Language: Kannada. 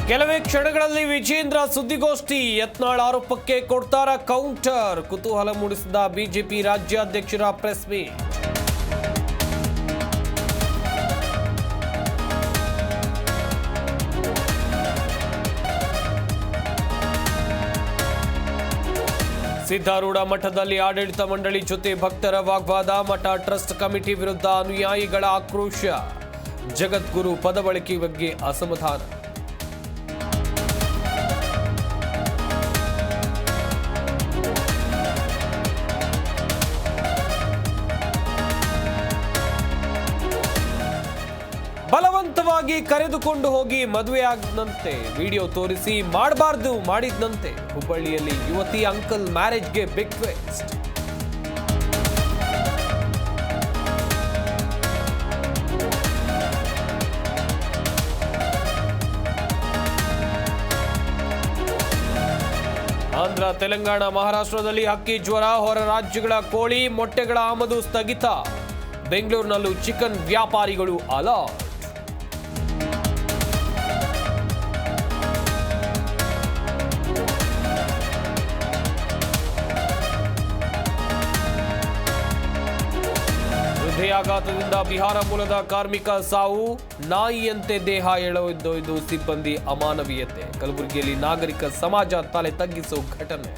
ಕೆಲವೇ ಕ್ಷಣಗಳಲ್ಲಿ ವಿಜೇಂದ್ರ ಸುದ್ದಿಗೋಷ್ಠಿ. ಯತ್ನಾಳ್ ಆರೋಪಕ್ಕೆ ಕೊಡ್ತಾರ ಕೌಂಟರ್? ಕುತೂಹಲ ಮೂಡಿಸಿದ ಬಿಜೆಪಿ ರಾಜ್ಯಾಧ್ಯಕ್ಷರ ಪ್ರೆಸ್ ಮೀಟ್. ಸಿದ್ದಾರೂಢ ಮಠದಲ್ಲಿ ಆಡಳಿತ ಮಂಡಳಿ ಜೊತೆ ಭಕ್ತರ ವಾಗ್ವಾದ. ಮಠ ಟ್ರಸ್ಟ್ ಕಮಿಟಿ ವಿರುದ್ಧ ಅನುಯಾಯಿಗಳ ಆಕ್ರೋಶ. ಜಗದ್ಗುರು ಪದ ಬಳಕೆ ಬಗ್ಗೆ ಅಸಮಾಧಾನ. ಬಲವಂತವಾಗಿ ಕರೆದುಕೊಂಡು ಹೋಗಿ ಮದುವೆಯಾಗದಂತೆ ವಿಡಿಯೋ ತೋರಿಸಿ ಮಾಡಬಾರ್ದು ಮಾಡಿದ್ದಂತೆ. ಹುಬ್ಬಳ್ಳಿಯಲ್ಲಿ ಯುವತಿ ಅಂಕಲ್ ಮ್ಯಾರೇಜ್ಗೆ ಬಿಗ್ ಟ್ವಿಸ್ಟ್. ಆಂಧ್ರ, ತೆಲಂಗಾಣ, ಮಹಾರಾಷ್ಟ್ರದಲ್ಲಿ ಹಕ್ಕಿ ಜ್ವರ. ಹೊರ ರಾಜ್ಯಗಳ ಕೋಳಿ ಮೊಟ್ಟೆಗಳ ಆಮದು ಸ್ಥಗಿತ. ಬೆಂಗಳೂರಿನಲ್ಲೂ ಚಿಕನ್ ವ್ಯಾಪಾರಿಗಳು ಅಲರ್ಟ್. ಹೃದಯಾಘಾತದಿಂದ ಬಿಹಾರ ಮೂಲದ ಕಾರ್ಮಿಕ ಸಾವು. ನಾಯಿಯಂತೆ ದೇಹ ಎಳೆದೊಯ್ದು ಸಿಬ್ಬಂದಿ ಅಮಾನವೀಯತೆ. ಕಲಬುರಗಿಯಲ್ಲಿ ನಾಗರಿಕ ಸಮಾಜ ತಲೆ ತಗ್ಗಿಸುವ ಘಟನೆ.